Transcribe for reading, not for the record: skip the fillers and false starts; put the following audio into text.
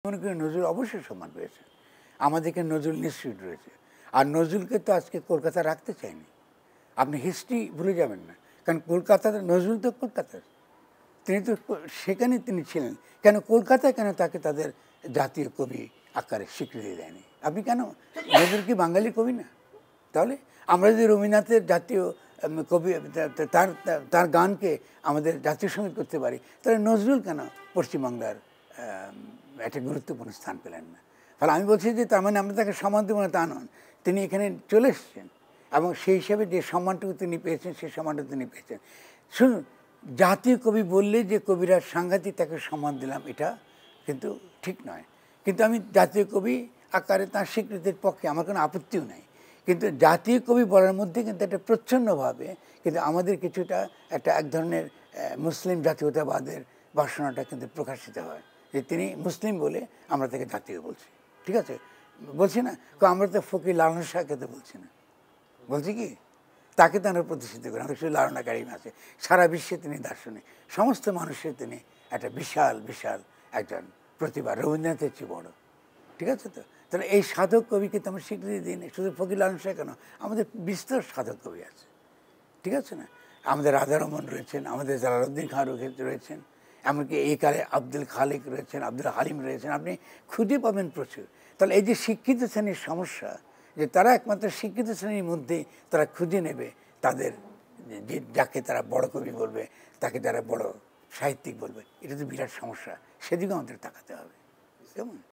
মনে করি নজরুল অবশ্যই সম্মান পেয়েছে, আমাদেরকে নজরুল নিশ্চিত রয়েছে। আর নজরুলকে তো আজকে কলকাতা রাখতে চায়নি, আপনি হিস্ট্রি ভুলে যাবেন না। কারণ কলকাতাতে নজরুল তো কলকাতার, তিনি তো সেখানে তিনি ছিলেন। কেন কলকাতায় কেন তাকে তাদের জাতীয় কবি আকারে স্বীকৃতি দেয়নি? আপনি কেন, নজরুল কি বাঙালি কবি না? তাহলে আমরা যদি রবীন্দ্রনাথের জাতীয় কবি তার তার গানকে আমাদের জাতীয় সঙ্গীত করতে পারি, তাহলে নজরুল কেন পশ্চিমবাংলার একটা গুরুত্বপূর্ণ স্থান পেলেন না? ফলে আমি বলছি যে তার মানে আমরা তাকে সম্মান দেবো না তা নন, তিনি এখানে চলে এসেছেন এবং সেই হিসাবে যে সম্মানটুকু তিনি পেয়েছেন সেই সম্মানটুকু তিনি পেয়েছেন। শুনুন, জাতীয় কবি বললে যে কবিরা সাংঘাতিক তাকে সম্মান দিলাম, এটা কিন্তু ঠিক নয়। কিন্তু আমি জাতীয় কবি আকারে তার স্বীকৃতির পক্ষে আমার কোনো আপত্তিও নাই। কিন্তু জাতীয় কবি বলার মধ্যে কিন্তু একটা প্রচ্ছন্নভাবে কিন্তু আমাদের কিছুটা একটা এক ধরনের মুসলিম জাতীয়তাবাদের বাসনাটা কিন্তু প্রকাশিত হয়, যে তিনি মুসলিম বলে আমরা তাকে জাতীয় বলছি। ঠিক আছে, বলছি না, আমরা তো ফকির লালন শাহকে তো বলছি না, বলছি কি তাকে তো আমরা প্রতিষ্ঠিত করি। আমাদের শুধু লালনা কারিম আছে, সারা বিশ্বে তিনি দার্শনিক, সমস্ত মানুষের তিনি একটা বিশাল বিশাল একজন প্রতিভা, রবীন্দ্রনাথের চেয়ে বড়। ঠিক আছে, তো তাহলে এই সাধক কবিকে তো আমরা স্বীকৃতি দিই না। শুধু ফকির লালন শাহ কেন, আমাদের বিস্তর সাধক কবি আছে, ঠিক আছে না? আমাদের রাধা রমন রয়েছেন, আমাদের জালালউদ্দিন খান রয়েছেন, এমনকি এই কালে আব্দুল খালেক রয়েছেন, আব্দুল হালিম রয়েছেন, আপনি খুঁজে পাবেন প্রচুর। তাহলে এই যে শিক্ষিত শ্রেণীর সমস্যা, যে তারা একমাত্র শিক্ষিত শ্রেণীর মধ্যেই তারা খুঁজে নেবে তাদের যে যাকে তারা বড় কবি বলবে, তাকে তারা বড় সাহিত্যিক বলবে, এটা তো বিরাট সমস্যা। সেদিকেও আমাদের তাকাতে হবে, কেমন?